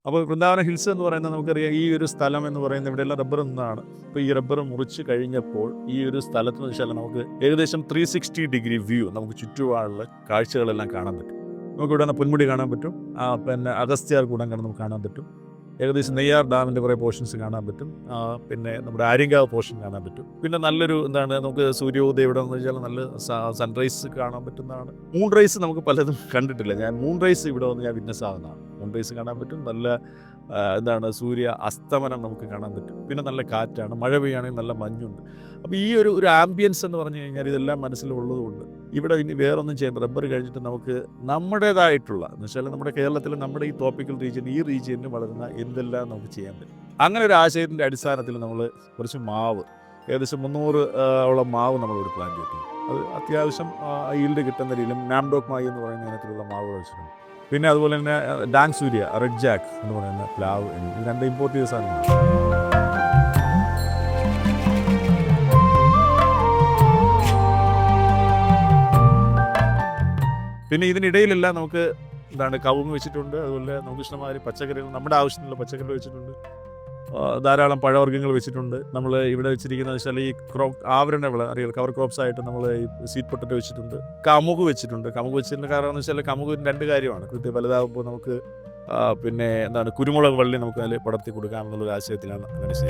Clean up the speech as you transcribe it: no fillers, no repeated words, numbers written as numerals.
അപ്പോൾ വൃന്ദാവന ഹിൽസ് എന്ന് പറയുന്നത് നമുക്കറിയാം ഈ ഒരു സ്ഥലം എന്ന് പറയുന്നത് ഇവിടെയെല്ലാം റബ്ബർ നിന്നാണ്. അപ്പോൾ ഈ റബ്ബർ മുറിച്ച് കഴിഞ്ഞപ്പോൾ ഈ ഒരു സ്ഥലത്ത് വെച്ചാൽ നമുക്ക് ഏകദേശം 360 വ്യൂ നമുക്ക് ചുറ്റുപാടുള്ള കാഴ്ചകളെല്ലാം കാണാൻ പറ്റും. നമുക്കിവിടെ നിന്ന് പൊന്മുടി കാണാൻ പറ്റും, പിന്നെ അഗസ്ത്യാർ കൂടം നമുക്ക് കാണാൻ പറ്റും, ഏകദേശം നെയ്യാർ ഡാമിൻ്റെ കുറേ പോർഷൻസ് കാണാൻ പറ്റും, പിന്നെ നമ്മുടെ ആര്യങ്കാവ് പോർഷൻ കാണാൻ പറ്റും. പിന്നെ നല്ലൊരു നമുക്ക് സൂര്യോദയം ഇവിടെ എന്ന് വെച്ചാൽ നല്ല സൺറൈസ് കാണാൻ പറ്റുന്നതാണ്. മൂൺ റൈസ് നമുക്ക് പലതും കണ്ടിട്ടില്ല. ഞാൻ മൂൺ റൈസ് ഇവിടെ വന്ന് ഞാൻ വിറ്റ്നസ് ആകുന്നതാണ്. മൂൺ റൈസ് കാണാൻ പറ്റും. നല്ല സൂര്യ അസ്തമനം നമുക്ക് കാണാൻ പറ്റും. പിന്നെ നല്ല കാറ്റാണ്, മഴ പെയ്യുകയാണെങ്കിൽ നല്ല മഞ്ഞുണ്ട്. അപ്പോൾ ഈ ഒരു ആംബിയൻസ് എന്ന് പറഞ്ഞു കഴിഞ്ഞാൽ ഇതെല്ലാം മനസ്സിലുള്ളതുകൊണ്ട് ഇവിടെ ഇനി വേറൊന്നും ചെയ്യാൻ റബ്ബർ കഴിഞ്ഞിട്ട് നമുക്ക് നമ്മുടേതായിട്ടുള്ള എന്ന് വെച്ചാൽ നമ്മുടെ കേരളത്തിൽ നമ്മുടെ ഈ ട്രോപ്പിക്കൽ റീജിയൻ ഈ റീജിയനിൽ വളരുന്ന എന്തെല്ലാം നമുക്ക് ചെയ്യാൻ പറ്റും. അങ്ങനെ ഒരു ആശയത്തിൻ്റെ അടിസ്ഥാനത്തിൽ നമ്മൾ കുറച്ച് മാവ് ഏകദേശം 300 ഓളം മാവ് നമ്മളിവിടെ പ്ലാൻ ചെയ്തിട്ടുണ്ട്. അത് അത്യാവശ്യം ഈൽഡ് കിട്ടുന്ന രീതിയിലും നാംഡോക് മായി എന്ന് പറയുന്ന ഇനത്തിലുള്ള മാവ് വെച്ചിട്ടുണ്ട്. പിന്നെ അതുപോലെ തന്നെ ഡാങ് സൂര്യ, റെഡ് ജാക്ക് എന്ന് പറയുന്ന പ്ലാവ്, ഇത് 2 ഇമ്പോർട്ട് ചെയ്ത സാധനമാണ്. പിന്നെ ഇതിനിടയിലെല്ലാം നമുക്ക് കവുങ്ങ് വെച്ചിട്ടുണ്ട്. അതുപോലെ നമുക്ക് ഇഷ്ടമാതിരി പച്ചക്കറികൾ, നമ്മുടെ ആവശ്യത്തിനുള്ള പച്ചക്കറികൾ വെച്ചിട്ടുണ്ട്. ധാരാളം പഴവർഗ്ഗങ്ങൾ വെച്ചിട്ടുണ്ട്. നമ്മൾ ഇവിടെ വെച്ചിരിക്കുന്നത് വെച്ചാൽ ഈ ആവരണ വിള അറിയാം, കവർ ക്രോപ്സ് ആയിട്ട് നമ്മൾ ഈ സ്വീറ്റ് പൊട്ടറ്റോ വെച്ചിട്ടുണ്ട്, കമുക് വെച്ചിട്ടുണ്ട്. കമുക് വെച്ചിട്ടുള്ള കാരണം എന്ന് വെച്ചാൽ കമുകിന് 2 കാര്യമാണ്. കൃത്യം വലുതാകുമ്പോൾ നമുക്ക് പിന്നെ കുരുമുളക് വള്ളി നമുക്ക് അതിൽ പടർത്തി കൊടുക്കാമെന്നുള്ളൊരു ആശയത്തിലാണ് അങ്ങനെ ചെയ്യുന്നത്.